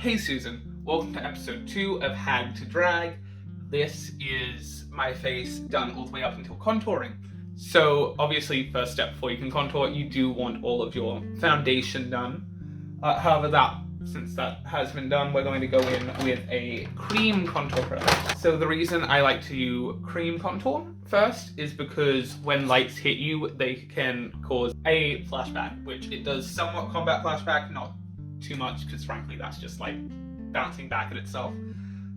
Hey Susan, welcome to episode 2 of Hag to Drag. This is my face done all the way up until contouring. So obviously, first step before you can contour, you do want all of your foundation done. However, since that has been done, we're going to go in with a cream contour brush. So the reason I like to use cream contour first is because when lights hit you, they can cause a flashback, which it does somewhat combat flashback, not too much, because frankly that's just like bouncing back at itself.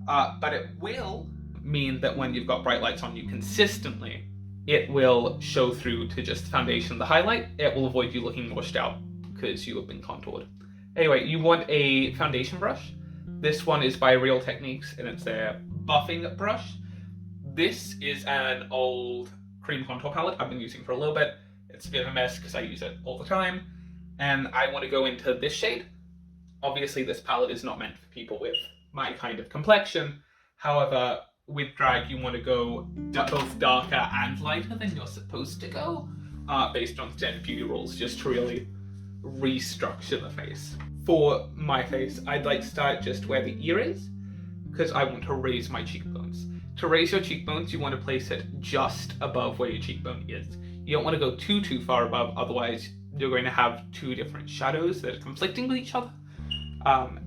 But it will mean that when you've got bright lights on you consistently, it will show through to just the foundation, the highlight. It will avoid you looking washed out because you have been contoured. Anyway, you want a foundation brush. This one is by Real Techniques and it's their buffing brush. This is an old cream contour palette I've been using for a little bit. It's a bit of a mess because I use it all the time. And I want to go into this shade. Obviously, this palette is not meant for people with my kind of complexion. However, with drag, you want to go both darker and lighter than you're supposed to go, based on standard beauty rules, just to really restructure the face. For my face, I'd like to start just where the ear is, because I want to raise my cheekbones. To raise your cheekbones, you want to place it just above where your cheekbone is. You don't want to go too far above, otherwise you're going to have two different shadows that are conflicting with each other.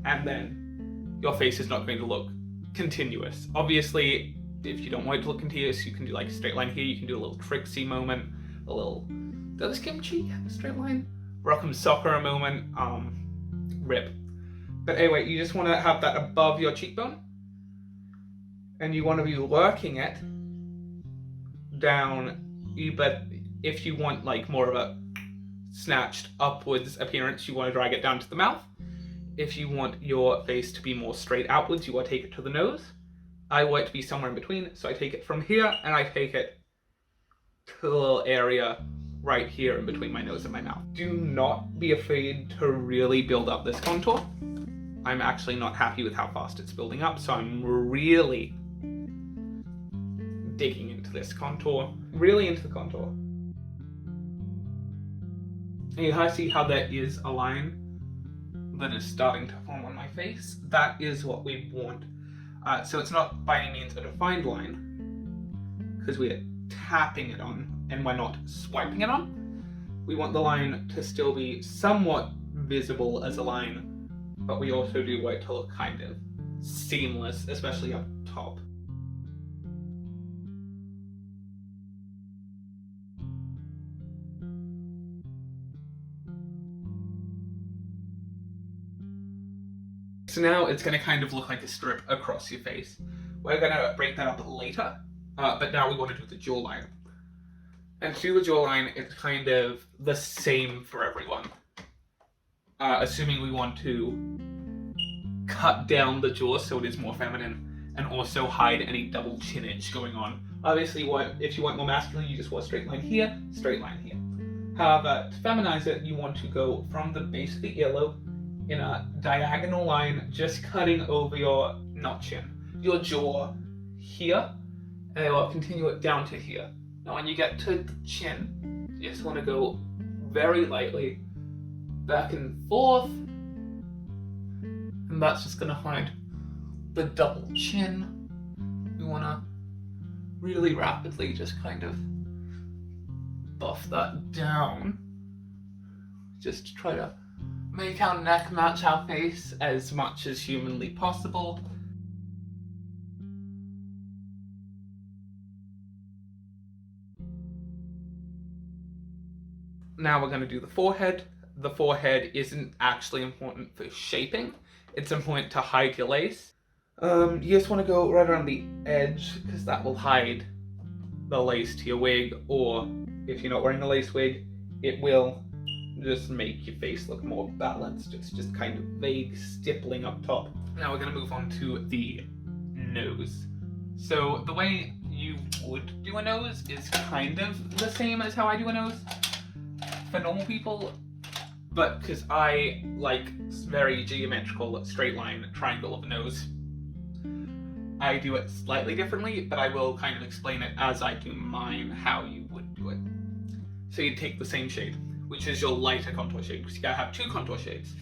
And then your face is not going to look continuous. Obviously, if you don't want it to look continuous, you can do like a straight line here. You can do a little Trixie moment, a little, does Kimchi have a straight line? Rock'em Socker moment, rip. But anyway, you just want to have that above your cheekbone. And you want to be working it down, but if you want like more of a snatched upwards appearance, you want to drag it down to the mouth. If you want your face to be more straight outwards, you want to take it to the nose. I want it to be somewhere in between, so I take it from here and I take it to the little area right here in between my nose and my mouth. Do not be afraid to really build up this contour. I'm actually not happy with how fast it's building up, so I'm really digging into this contour, really into the contour. And you see how there is a line that is starting to form on my face. That is what we want. So it's not by any means a defined line, because we are tapping it on and we're not swiping it on. We want the line to still be somewhat visible as a line, but we also do want it to look kind of seamless, especially up top. So now it's going to kind of look like a strip across your face. We're going to break that up later, but now we want to do the jawline. And to do the jawline, it's kind of the same for everyone. Assuming we want to cut down the jaw so it is more feminine, and also hide any double chinage going on. Obviously, if you want more masculine, you just want a straight line here, straight line here. However, to feminize it, you want to go from the base of the earlobe in a diagonal line, just cutting over your, not chin, your jaw here, and it will continue it down to here. Now when you get to the chin, you just want to go very lightly back and forth, and that's just going to hide the double chin. We want to really rapidly just kind of buff that down, just to try to make our neck match our face as much as humanly possible. Now we're going to do the forehead. The forehead isn't actually important for shaping. It's important to hide your lace. You just want to go right around the edge, because that will hide the lace to your wig, or if you're not wearing a lace wig, it will just make your face look more balanced. It's just kind of vague stippling up top. Now we're going to move on to the nose. So the way you would do a nose is kind of the same as how I do a nose for normal people, but because I like very geometrical straight line triangle of a nose, I do it slightly differently, but I will kind of explain it as I do mine how you would do it. So you take the same shade, which is your lighter contour shade, because you gotta have two contour shades.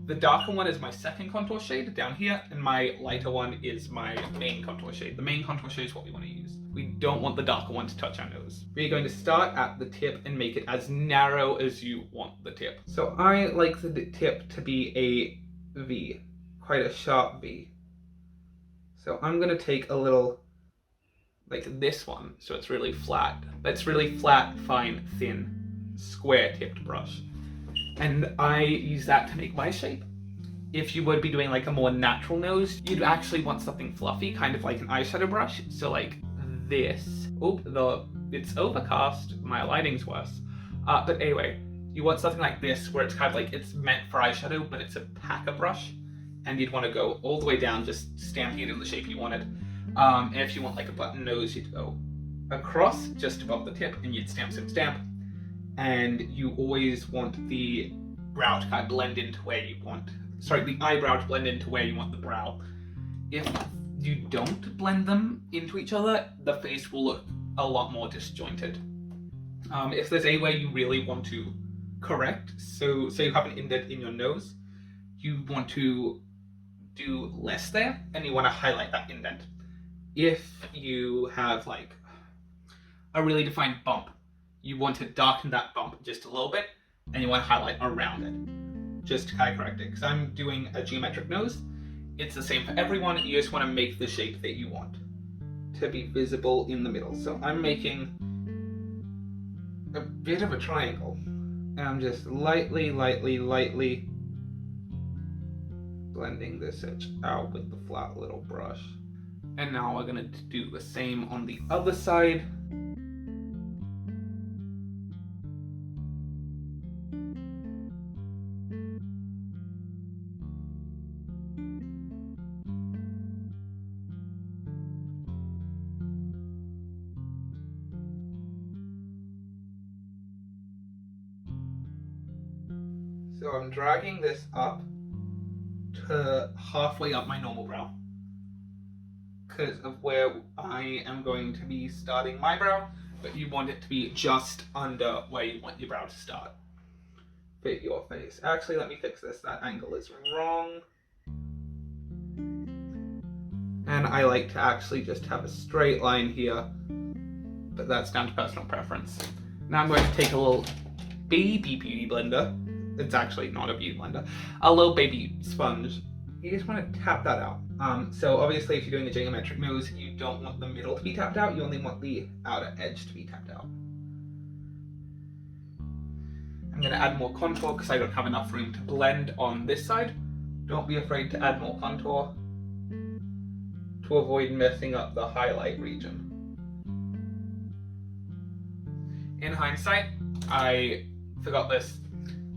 The darker one is my second contour shade down here, and my lighter one is my main contour shade. The main contour shade is what we want to use. We don't want the darker one to touch our nose. We're going to start at the tip and make it as narrow as you want the tip. So I like the tip to be a V, quite a sharp V. So I'm going to take a little, like this one, so it's really flat. That's really flat, fine, thin, square-tipped brush. And I use that to make my shape. If you would be doing like a more natural nose, you'd actually want something fluffy, kind of like an eyeshadow brush. So like this. Oh, it's overcast, my lighting's worse. But anyway, you want something like this where it's kind of like, it's meant for eyeshadow, but it's a packer brush. And you'd want to go all the way down, just stamping it in the shape you wanted. And if you want like a button nose, you'd go across just above the tip and you'd stamp, stamp, stamp. And you always want the brow to kind of blend into where you want, the eyebrow to blend into where you want the brow. If you don't blend them into each other, the face will look a lot more disjointed. If there's a way you really want to correct, so say you have an indent in your nose, you want to do less there, and you want to highlight that indent. If you have like a really defined bump, you want to darken that bump just a little bit, and you want to highlight around it, just to kind of correct it. Because I'm doing a geometric nose, it's the same for everyone. You just want to make the shape that you want to be visible in the middle. So I'm making a bit of a triangle, and I'm just lightly blending this edge out with the flat little brush. And now we're going to do the same on the other side. So I'm dragging this up to halfway up my normal brow because of where I am going to be starting my brow, but you want it to be just under where you want your brow to start. Fit your face. Actually, let me fix this. That angle is wrong. And I like to actually just have a straight line here, but that's down to personal preference. Now I'm going to take a little baby beauty blender. It's actually not a beauty blender. A little baby sponge. You just want to tap that out. So obviously if you're doing a geometric nose, you don't want the middle to be tapped out, you only want the outer edge to be tapped out. I'm going to add more contour because I don't have enough room to blend on this side. Don't be afraid to add more contour to avoid messing up the highlight region. In hindsight, I forgot this,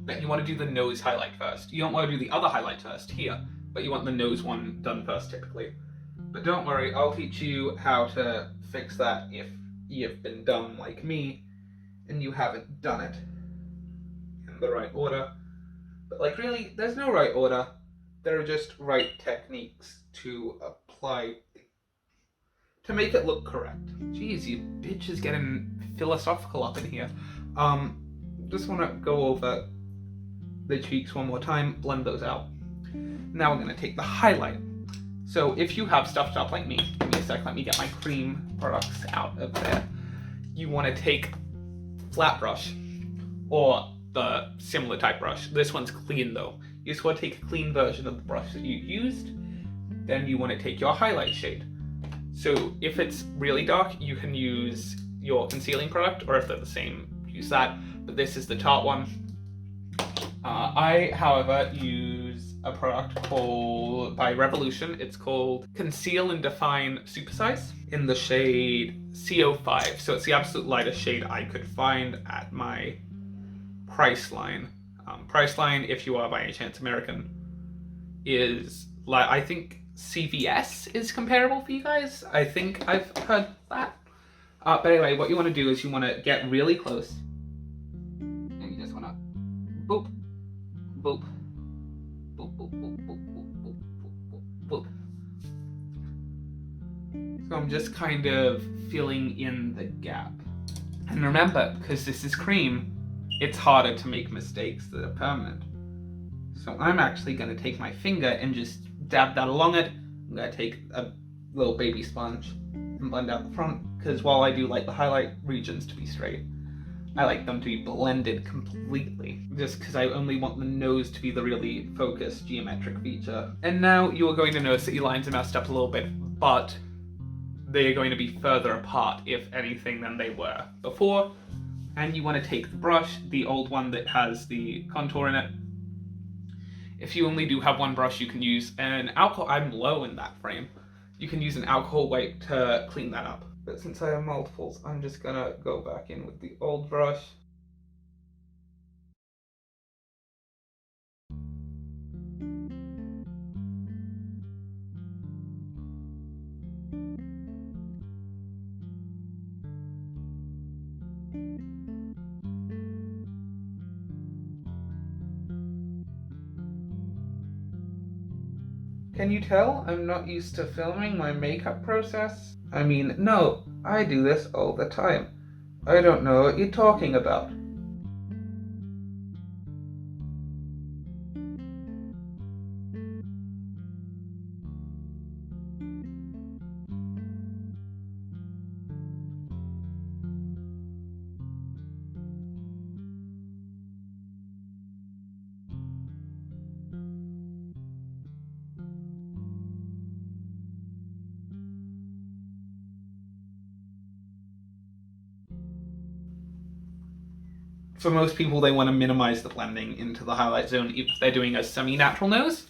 that you want to do the nose highlight first. You don't want to do the other highlight first here, but you want the nose one done first typically. But don't worry, I'll teach you how to fix that if you've been dumb like me and you haven't done it in the right order. But like really, there's no right order. There are just right techniques to apply to make it look correct. Jeez, you bitch is getting philosophical up in here. Just want to go over the cheeks one more time, blend those out. Now we're going to take the highlight. So if you have stuffed up like me, give me a sec, let me get my cream products out of there. You want to take flat brush or the similar type brush. This one's clean though. You just want to take a clean version of the brush that you used. Then you want to take your highlight shade. So if it's really dark, you can use your concealing product, or if they're the same, use that. But this is the Tarte one. I, however, use a product called by Revolution. It's called Conceal and Define Supersize in the shade CO5. So it's the absolute lightest shade I could find at my price line. Price line, if you are by any chance American, is like, I think CVS is comparable for you guys. I think I've heard that. But anyway, what you want to do is you want to get really close. And you just want to boop, boop, boop, boop, boop, boop, boop, boop, boop, boop. So I'm just kind of filling in the gap. And remember, because this is cream, it's harder to make mistakes that are permanent. So I'm actually going to take my finger and just dab that along it. I'm going to take a little baby sponge and blend out the front, because while I do like the highlight regions to be straight, I like them to be blended completely, just because I only want the nose to be the really focused geometric feature. And now you are going to notice that your lines are messed up a little bit, but they're going to be further apart, if anything, than they were before. And you want to take the brush, the old one that has the contour in it. If you only do have one brush, you can use an alcohol. I'm low in that frame. You can use an alcohol wipe to clean that up. But since I have multiples, I'm just gonna go back in with the old brush. Can you tell I'm not used to filming my makeup process? I mean, no, I do this all the time. I don't know what you're talking about. For most people, they want to minimize the blending into the highlight zone if they're doing a semi-natural nose,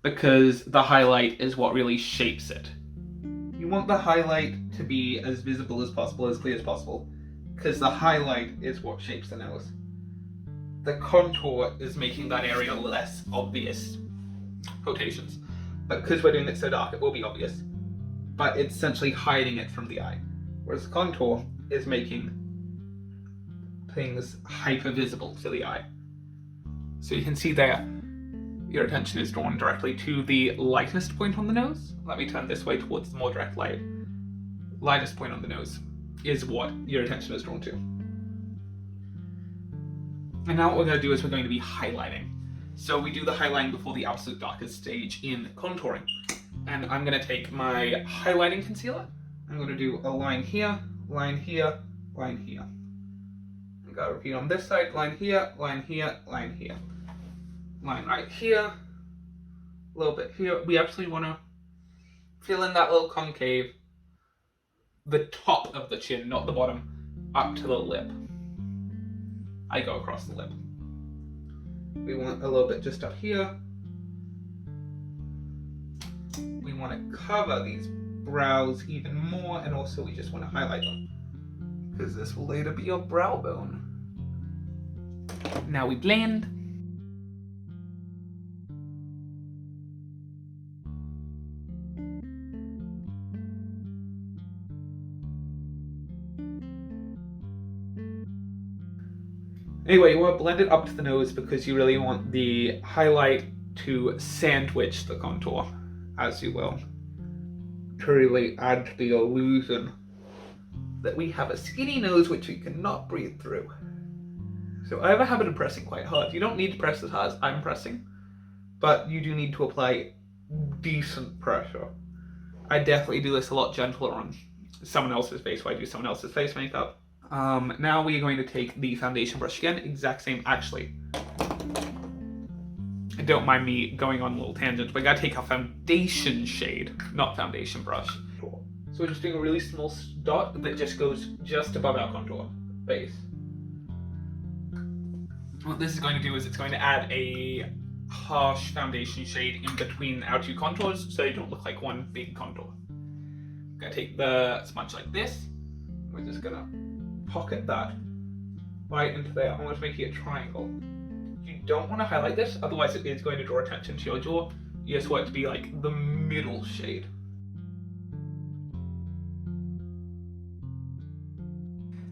because the highlight is what really shapes it. You want the highlight to be as visible as possible, as clear as possible, because the highlight is what shapes the nose. The contour is making that area less obvious. Quotations. But because we're doing it so dark, it will be obvious. But it's essentially hiding it from the eye. Whereas the contour is making things hyper visible to the eye. So you can see there, your attention is drawn directly to the lightest point on the nose. Let me turn this way towards the more direct light. Lightest point on the nose is what your attention is drawn to. And now what we're going to do is we're going to be highlighting. So we do the highlighting before the absolute darkest stage in contouring. And I'm going to take my highlighting concealer. I'm going to do a line here, line here, line here. I'm going to repeat on this side, line here, line here, line here. Line right here, a little bit here. We actually want to fill in that little concave, the top of the chin, not the bottom, up to the lip. I go across the lip. We want a little bit just up here. We want to cover these brows even more, and also we just want to highlight them, because this will later be your brow bone. Now we blend. Anyway, you want to blend it up to the nose because you really want the highlight to sandwich the contour, as you will, to really add to the illusion that we have a skinny nose which we cannot breathe through. So I have a habit of pressing quite hard. You don't need to press as hard as I'm pressing, but you do need to apply decent pressure. I definitely do this a lot gentler on someone else's face while I do someone else's face makeup. Now we are going to take the foundation brush again, exact same, actually. Don't mind me going on a little tangent, but I gotta take our foundation shade, not foundation brush. So we're just doing a really small dot that just goes just above our contour base. What this is going to do is it's going to add a harsh foundation shade in between our two contours so they don't look like one big contour. I'm gonna take the sponge like this. We're just gonna pocket that right into there, almost making a triangle. You don't want to highlight this, otherwise it is going to draw attention to your jaw. You just want it to be like the middle shade.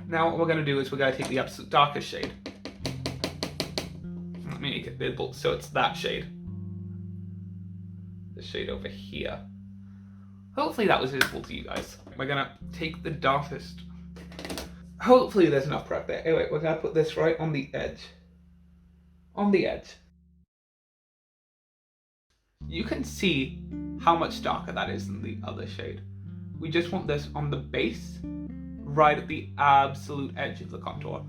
Now what we're going to do is we're going to take the absolute darkest shade. Let me make it visible so it's that shade. The shade over here. Hopefully that was visible to you guys. We're going to take the darkest. Hopefully there's enough prep there. Anyway, we're going to put this right on the edge. On the edge. you can see how much darker that is than the other shade. We just want this on the base, right at the absolute edge of the contour,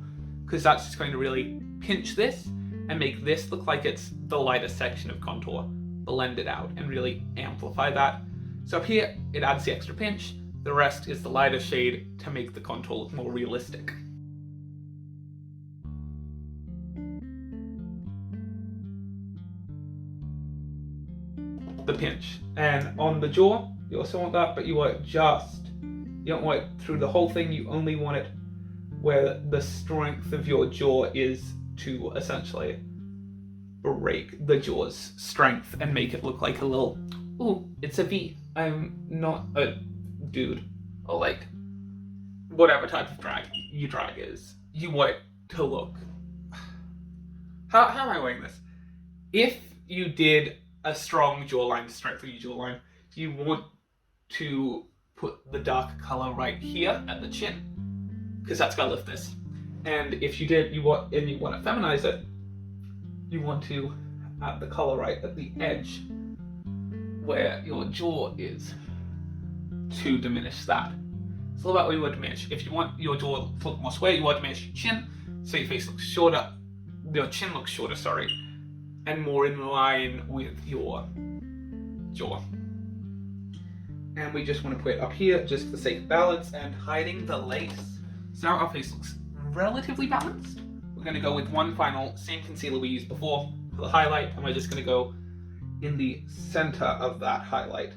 because that's just going to really pinch this and make this look like it's the lighter section of contour, blend it out and really amplify that. So up here, it adds the extra pinch. The rest is the lighter shade to make the contour look more realistic. The pinch. And on the jaw, you also want that, but you want it you don't want it through the whole thing, you only want it where the strength of your jaw is to essentially break the jaw's strength and make it look like a little, ooh, it's a V. I'm not a dude, or like whatever type of drag is. You want it to look. How am I weighing this? If you did a strong jawline to strengthen your jawline, you want to put the dark color right here at the chin, because that's gonna lift this. And if you did, you want to feminize it, you want to add the color right at the edge where your jaw is to diminish that. It's all about what you want to diminish. If you want your jaw to look more square, you want to diminish your chin, so your face looks shorter, your chin looks shorter, sorry, and more in line with your jaw. And we just want to put it up here just for the sake of balance and hiding the lace. So now our face looks relatively balanced. We're going to go with one final same concealer we used before for the highlight, and we're just going to go in the center of that highlight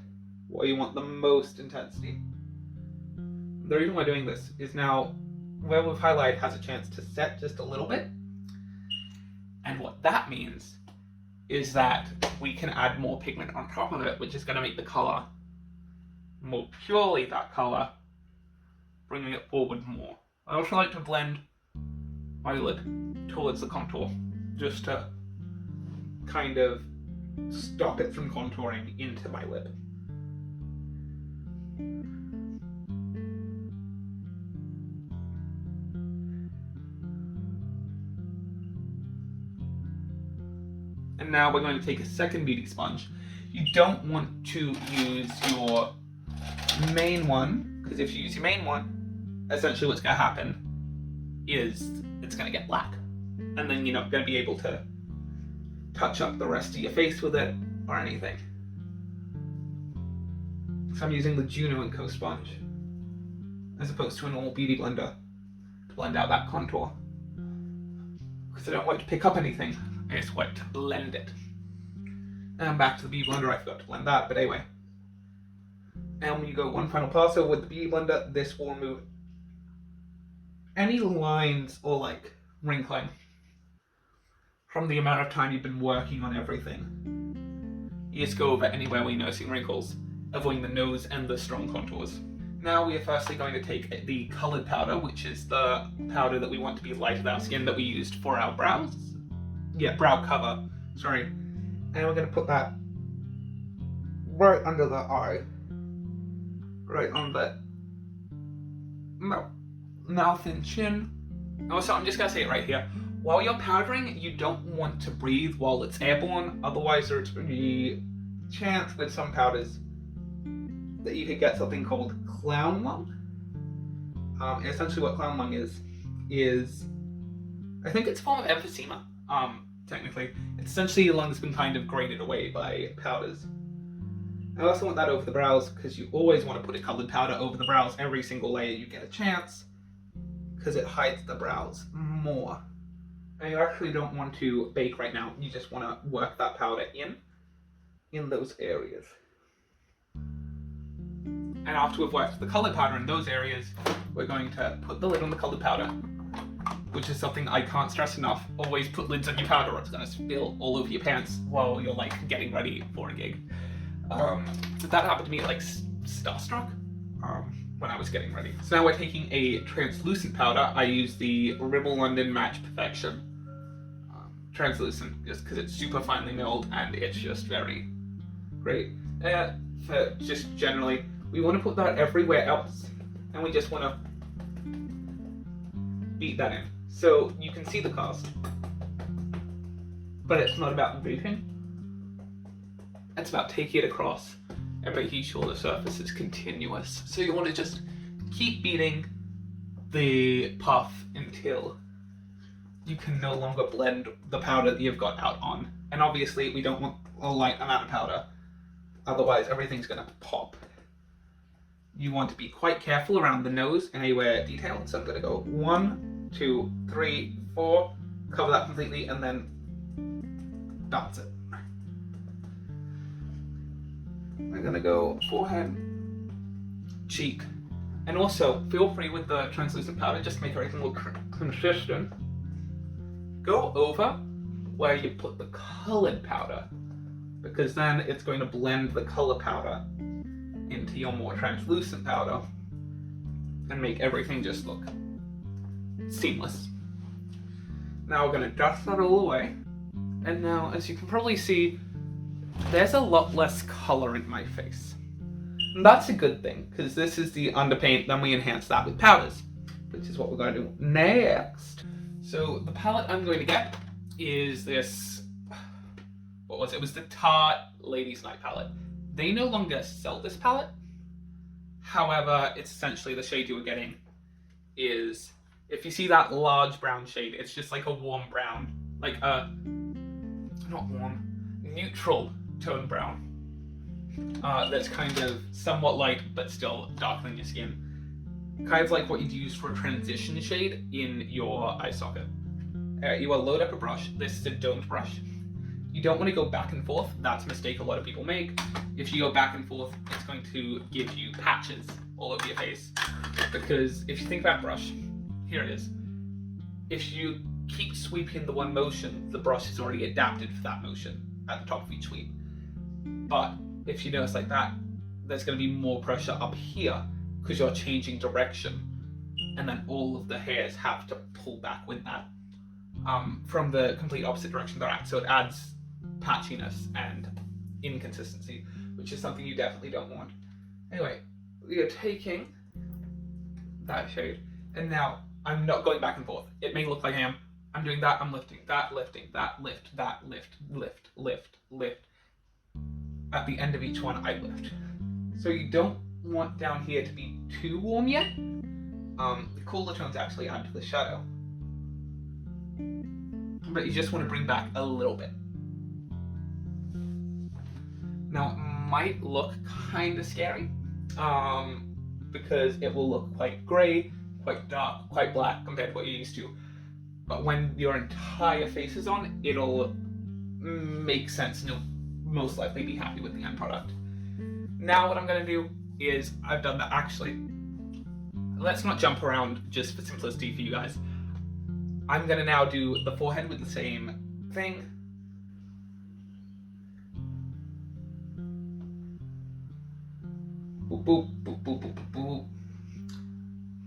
where you want the most intensity. The reason we're doing this is now where we've highlighted has a chance to set just a little bit, and what that means is that we can add more pigment on top of it, which is going to make the color more purely that color, bringing it forward more. I also like to blend my lid towards the contour, just to kind of stop it from contouring into my lid. And now we're going to take a second beauty sponge. You don't want to use your main one, because if you use your main one, essentially what's going to happen is it's going to get black, and then you're not going to be able to touch up the rest of your face with it or anything. So I'm using the Juno & Co sponge as opposed to a normal beauty blender to blend out that contour, because I don't want it to pick up anything, I just want to blend it. And back to the beauty blender, I forgot to blend that, but anyway. And when you go one final pass over with the beauty blender, this will remove any lines or like wrinkling from the amount of time you've been working on everything. You just go over anywhere where you're noticing wrinkles, avoiding the nose and the strong contours. Now we are firstly going to take the colored powder, which is the powder that we want to be light with our skin that we used for our brows. Yeah, brow cover, sorry. And we're going to put that right under the eye. Right on the mouth and chin. Also, I'm just going to say it right here. While you're powdering, you don't want to breathe while it's airborne. Otherwise, there's a chance with some powders that you could get something called clown lung. Essentially what clown lung is I think it's a form of emphysema, technically. It's essentially your lungs been kind of grated away by powders. I also want that over the brows, because you always want to put a colored powder over the brows every single layer you get a chance, because it hides the brows more. And you actually don't want to bake right now, you just want to work that powder in those areas. And after we've worked the colored powder in those areas, we're going to put the lid on the colored powder, which is something I can't stress enough. Always put lids on your powder or it's going to spill all over your pants while you're like getting ready for a gig. That happened to me at like Starstruck when I was getting ready. So now we're taking a translucent powder. I use the Rimmel London Match Perfection translucent, just because it's super finely milled and it's just very great. For just generally, we want to put that everywhere else, and we just want to beat that in. So you can see the cast, but it's not about beating. It's about taking it across and making sure the surface is continuous. So you want to just keep beating the puff until you can no longer blend the powder that you've got out on. And obviously we don't want a light amount of powder, otherwise everything's gonna pop. You want to be quite careful around the nose and anywhere detailed. So I'm gonna go 1, 2, 3, 4, cover that completely, and then that's it. I'm gonna go forehead, cheek, and also feel free with the translucent powder, just make everything look consistent. Go over where you put the colored powder, because then it's going to blend the color powder into your more translucent powder and make everything just look seamless. Now we're going to dust that all away, and now as you can probably see, there's a lot less color in my face. And that's a good thing, because this is the underpaint, then we enhance that with powders, which is what we're going to do next. So the palette I'm going to get is this, what was it? It was the Tarte Ladies Night palette. They no longer sell this palette. However, it's essentially the shade you were getting is, if you see that large brown shade, it's just like a warm brown, like a, not warm, neutral tone brown. That's kind of somewhat light, but still darker than your skin. Kind of like what you'd use for a transition shade in your eye socket. You will load up a brush. This is a domed brush. You don't want to go back and forth. That's a mistake a lot of people make. If you go back and forth, it's going to give you patches all over your face. Because if you think about brush, here it is. If you keep sweeping the one motion, the brush is already adapted for that motion at the top of each sweep. But if you notice like that, there's going to be more pressure up here because you're changing direction, and then all of the hairs have to pull back with that from the complete opposite direction they're at. So it adds patchiness and inconsistency, which is something you definitely don't want. Anyway, we are taking that shade, and now I'm not going back and forth. It may look like I am. I'm doing that, I'm lifting, that, lift, lift, lift. At the end of each one, I lift. So you don't want down here to be too warm yet. The cooler tones actually add to the shadow. But you just want to bring back a little bit. Now, it might look kind of scary, because it will look quite gray, quite dark, quite black compared to what you're used to. But when your entire face is on, it'll make sense and you'll most likely be happy with the end product. Now what I'm going to do is, I've done that actually. Let's not jump around just for simplicity for you guys. I'm going to now do the forehead with the same thing. Boop, boop, boop, boop, boop, boop, boop.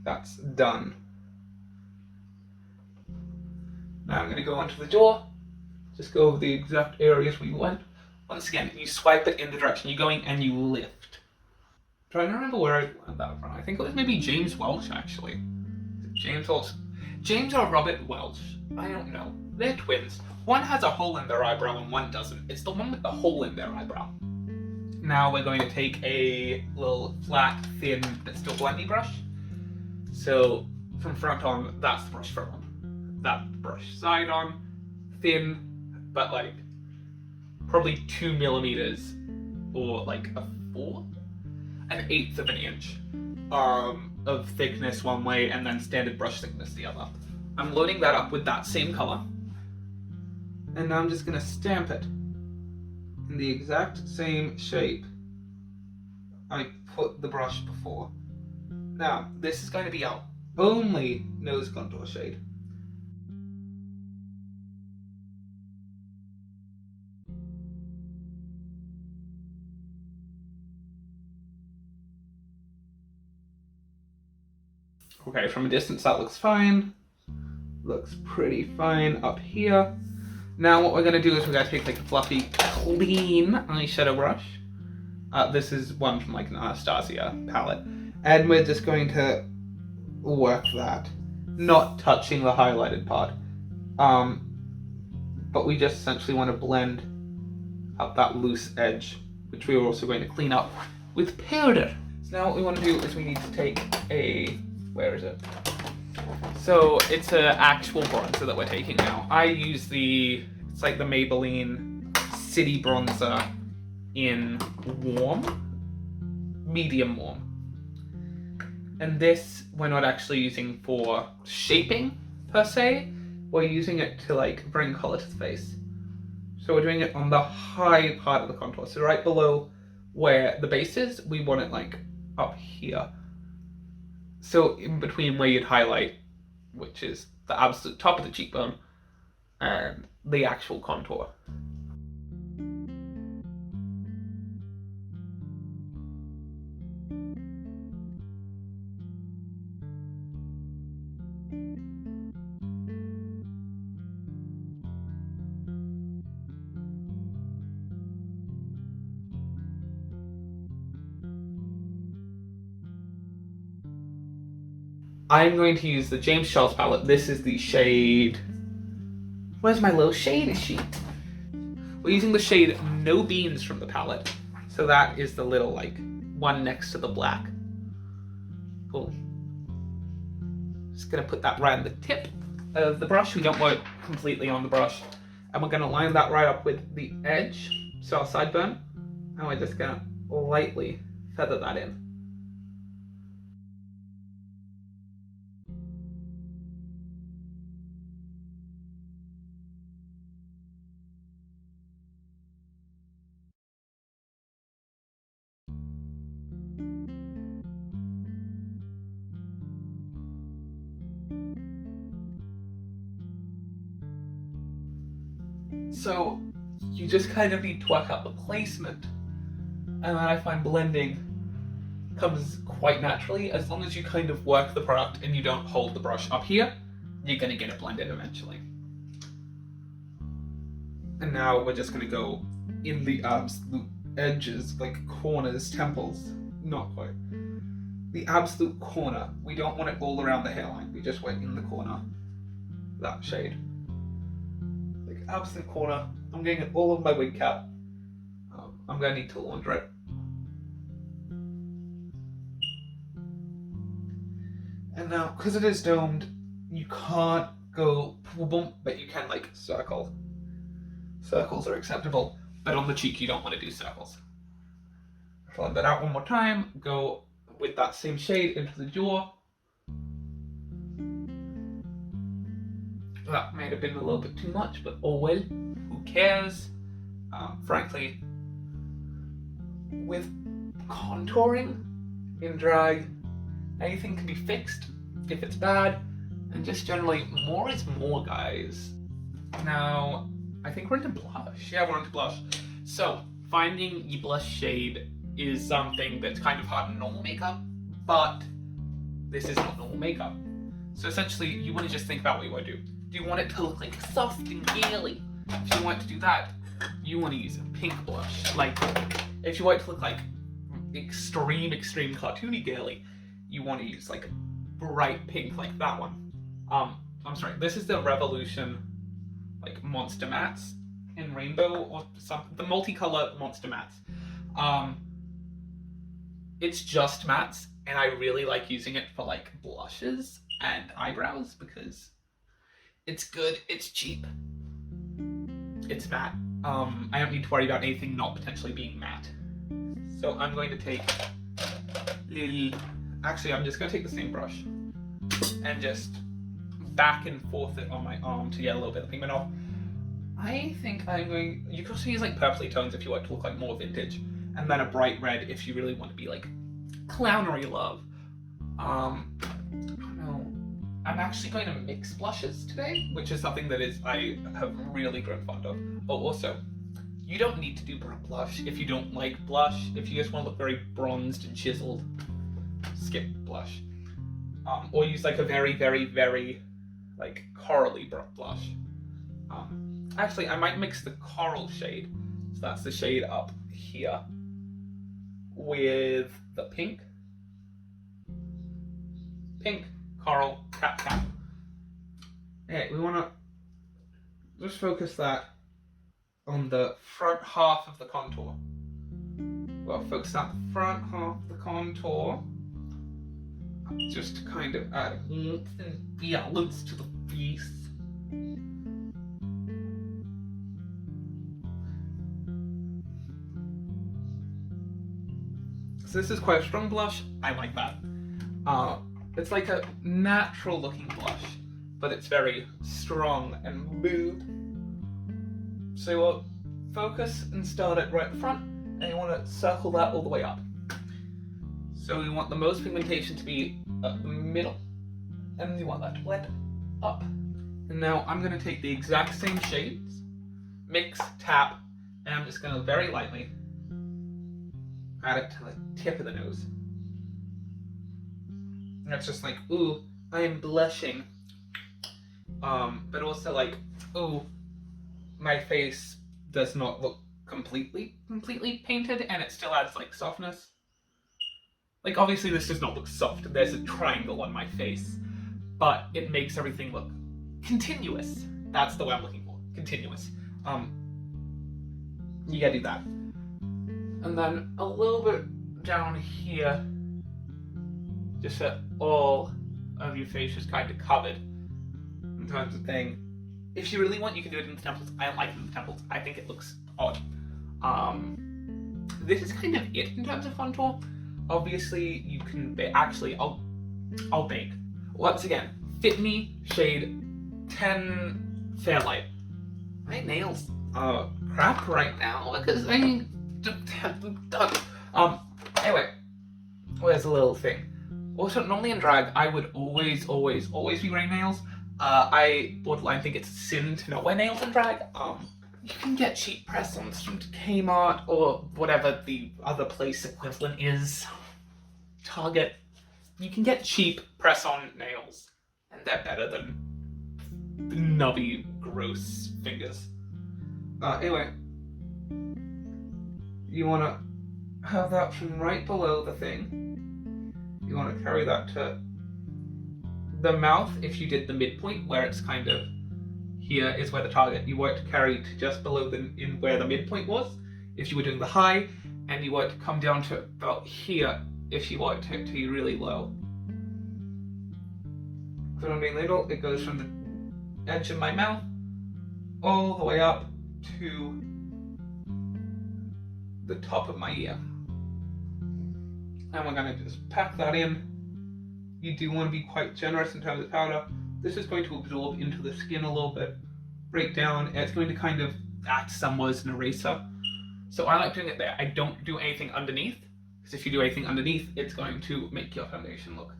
That's done. Now I'm going to go onto the jaw. Just go over the exact areas we went. Once again, you swipe it in the direction you're going and you lift. I'm trying to remember where I learned that from. I think it was maybe James Welch, actually. James Welch. James or Robert Welch. I don't know. They're twins. One has a hole in their eyebrow and one doesn't. It's the one with the hole in their eyebrow. Now we're going to take a little flat, thin, but still blendy brush. So from front on, that's the brush front on. That brush side on, thin, but like probably 2 millimeters or like an eighth of an inch of thickness one way and then standard brush thickness the other. I'm loading that up with that same color, and now I'm just going to stamp it in the exact same shape I put the brush before. Now this is going to be our only nose contour shade. Okay, from a distance that looks fine. Looks pretty fine up here. Now what we're going to do is we're going to take like a fluffy, clean eyeshadow brush. This is one from like an Anastasia palette. And we're just going to work that. Not touching the highlighted part. But we just essentially want to blend out that loose edge, which we are also going to clean up with powder. So now what we want to do is we need to take where is it? So it's an actual bronzer that we're taking now. I use it's like the Maybelline City Bronzer in warm, medium warm. And this we're not actually using for shaping per se, we're using it to like bring color to the face. So we're doing it on the high part of the contour. So right below where the base is, we want it like up here. So in between where you'd highlight, which is the absolute top of the cheekbone, and the actual contour. I'm going to use the James Charles palette. This is the shade... Where's my little shade sheet? We're using the shade No Beans from the palette. So that is the little, like, one next to the black. Cool. Just gonna put that right on the tip of the brush. We don't want it completely on the brush. And we're gonna line that right up with the edge, so our sideburn. And we're just gonna lightly feather that in. So you just kind of need to work out the placement, and then I find blending comes quite naturally as long as you kind of work the product and you don't hold the brush up here. You're gonna get it blended eventually. And now we're just gonna go in the absolute edges, like corners, temples. Not quite. The absolute corner. We don't want it all around the hairline. We just went in the corner. That shade. Like absolute corner. I'm getting it all over my wig cap. I'm gonna need to launder it. And now, because it is domed, you can't go boom, but you can like circle. Circles are acceptable, but on the cheek you don't want to do circles. Blend that out one more time. Go with that same shade into the jaw. That might have been a little bit too much, but oh well, who cares? Frankly, with contouring in drag, anything can be fixed if it's bad, and just generally, more is more, guys. Now, I think we're into blush. Yeah, we're into blush. So, finding your blush shade is something that's kind of hard in normal makeup, but this is not normal makeup. So essentially, you want to just think about what you want to do. Do you want it to look like soft and girly? If you want to do that, you want to use a pink blush. Like, if you want it to look like extreme cartoony girly, you want to use like bright pink like that one. I'm sorry, this is the Revolution like Monster Mattes in rainbow or something, the multicolor Monster Mattes. It's just mattes, and I really like using it for like blushes and eyebrows because it's good, it's cheap, it's matte. I don't need to worry about anything not potentially being matte. So I'm going to take actually I'm just going to take the same brush and just back and forth it on my arm to get a little bit of pigment off. I think you can also use like purpley tones if you want to look like more vintage, and then a bright red if you really want to be like clownery love. I don't know. I'm actually going to mix blushes today, which is something that I have really grown fond of. Oh, also, you don't need to do blush if you don't like blush. If you just want to look very bronzed and chiseled, skip blush. Or use like a very, very, very like corally blush. Actually, I might mix the coral shade, so that's the shade up here, with the pink. Pink, coral, tap, tap. Okay, we want to just focus that on the front half of the contour. Well, focus on the front half of the contour, just to kind of add warmth and balance to the face. So this is quite a strong blush. I like that. It's like a natural looking blush, but it's very strong and smooth. So we'll focus and start it right front, and you want to circle that all the way up. So we want the most pigmentation to be at the middle, and you want that to blend up. And now I'm going to take the exact same shades, mix, tap, and I'm just going to very lightly add it to the tip of the nose. And it's just like, ooh, I am blushing. But also like, ooh, my face does not look completely painted, and it still adds like softness. Like obviously this does not look soft. There's a triangle on my face, but it makes everything look continuous. That's the way I'm looking for, continuous. You gotta do that. And then a little bit down here, just so all of your face is kind of covered in terms of thing. If you really want, you can do it in the temples. I don't like it in the temples. I think it looks odd. This is kind of it in terms of contour. Obviously, you can bake. Actually, I'll bake. Once again, Fit Me shade 10 Fairlight. My nails are crap right now because I have them done. Anyway, where's the little thing? Also, normally in drag, I would always be wearing nails. I borderline think it's a sin to not wear nails in drag. You can get cheap press-ons from Kmart or whatever the other place equivalent is. Target. You can get cheap press-on nails, and they're better than nubby, gross fingers. Anyway, you want to have that from right below the thing. You want to carry that to the mouth. If you did the midpoint, where it's kind of here is where the target, you want to carry to just below where the midpoint was if you were doing the high, and you want to come down to about here if you want it to be really low. So I'm being little, it goes from the edge of my mouth all the way up to the top of my ear. And we're going to just pack that in. You do want to be quite generous in terms of powder. This is going to absorb into the skin a little bit, break down, and it's going to kind of act somewhat as an eraser. So I like doing it there. I don't do anything underneath, because if you do anything underneath, it's going to make your foundation look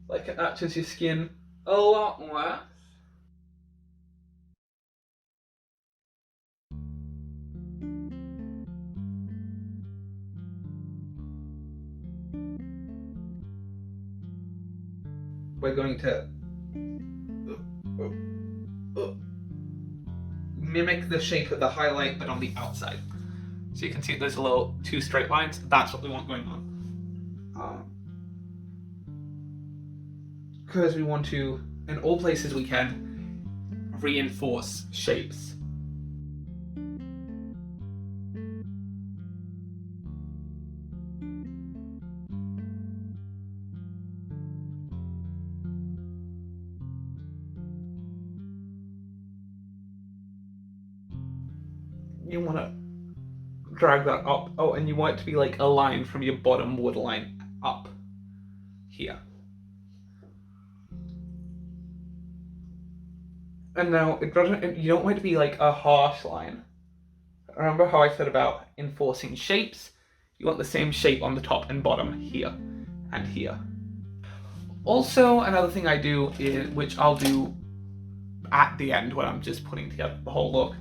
like it matches your skin a lot worse. We're going to mimic the shape of the highlight, but on the outside. So you can see there's a little two straight lines. That's what we want going on. Because we want to, in all places we can, reinforce shapes. You want to drag that up. Oh, and you want it to be like a line from your bottom waterline up here. And now it doesn't. You don't want it to be like a harsh line. Remember how I said about enforcing shapes? You want the same shape on the top and bottom here and here. Also, another thing I do is, which I'll do at the end when I'm just putting together the whole look.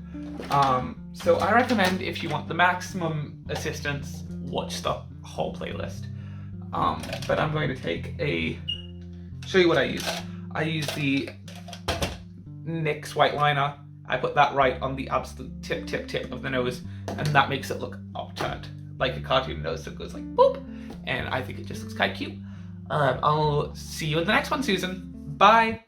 So I recommend, if you want the maximum assistance, watch the whole playlist. But I'm going to show you what I use. I use the NYX white liner. I put that right on the absolute tip of the nose, and that makes it look upturned, like a cartoon nose that goes like boop. And I think it just looks kind of cute. I'll see you in the next one, Susan. Bye.